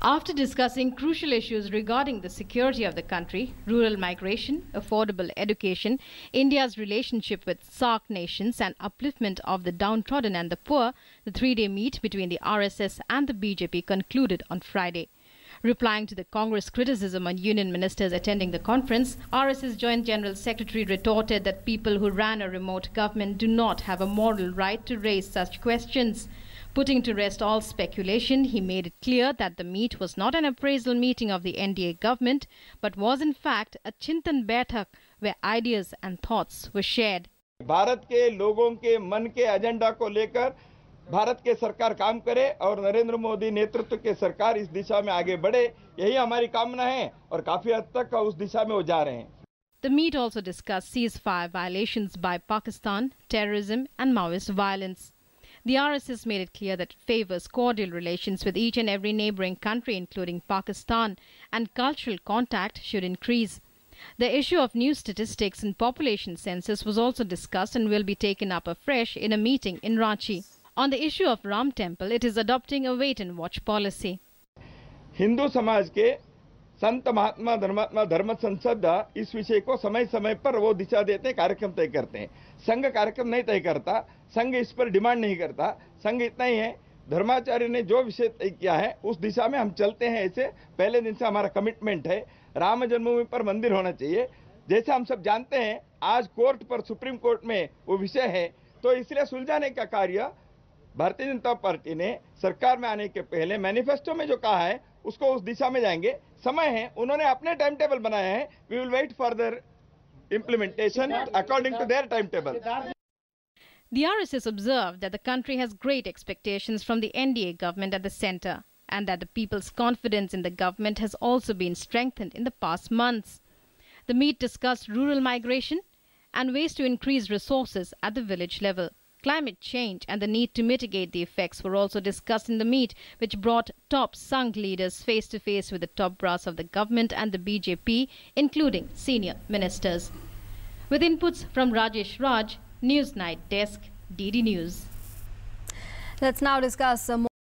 After discussing crucial issues regarding the security of the country, rural migration, affordable education, India's relationship with SAARC nations and upliftment of the downtrodden and the poor, the three-day meet between the RSS and the BJP concluded on Friday. Replying to the Congress criticism on union ministers attending the conference, RSS Joint General Secretary retorted that people who ran a remote government do not have a moral right to raise such questions. Putting to rest all speculation, he made it clear that the meet was not an appraisal meeting of the NDA government, but was in fact a Chintan Baithak where ideas and thoughts were shared. Bharat के लोगों के मन के agenda को लेकर भारत के सरकार काम करे और नरेंद्र मोदी नेतृत्व के सरकार इस दिशा में आगे बढ़े, यही हमारी कामना है और काफी हद तक उस दिशा में वो जा रहे हैं. The meet also discussed ceasefire violations by Pakistan, terrorism and Maoist violence. The RSS made it clear that it favors cordial relations with each and every neighboring country, including Pakistan, and cultural contact should increase. The issue of new statistics and population census was also discussed and will be taken up afresh in a meeting in Ranchi. On the issue of Ram Temple, it is adopting a wait-and-watch policy. Hindu समाज के संत महात्मा धर्मात्मा धर्म संसद इस विषय को समय समय पर वो दिशा देते हैं, कार्यक्रम तय करते हैं. संघ कार्यक्रम नहीं तय करता, संघ इस पर डिमांड नहीं करता. संघ इतना ही है, धर्माचार्य ने जो विषय तय किया है उस दिशा में हम चलते हैं. ऐसे पहले दिन से हमारा कमिटमेंट है. राम जन्मभूमि पर मंदिर होना चाहिए. जैसे हम सब जानते हैं, आज कोर्ट पर सुप्रीम कोर्ट में वो विषय है, तो इसलिए सुलझाने का कार्य भारतीय जनता पार्टी ने सरकार में आने के पहले मैनिफेस्टो में जो कहा है उसको उस दिशा में जाएंगे. समय है, उन्होंने अपने टाइम टेबल बनाया है. We will wait for their implementation according to their timetable. The RSS observed that the country has great expectations from the NDA government at the centre and that the people's confidence in the government has also been strengthened in the past months. The meet discussed rural migration and ways to increase resources at the village level. Climate change and the need to mitigate the effects were also discussed in the meet, which brought top Sangh leaders face to face with the top brass of the government and the BJP, including senior ministers. With inputs from Rajesh Raj, Newsnight Desk, DD News. Let's now discuss more.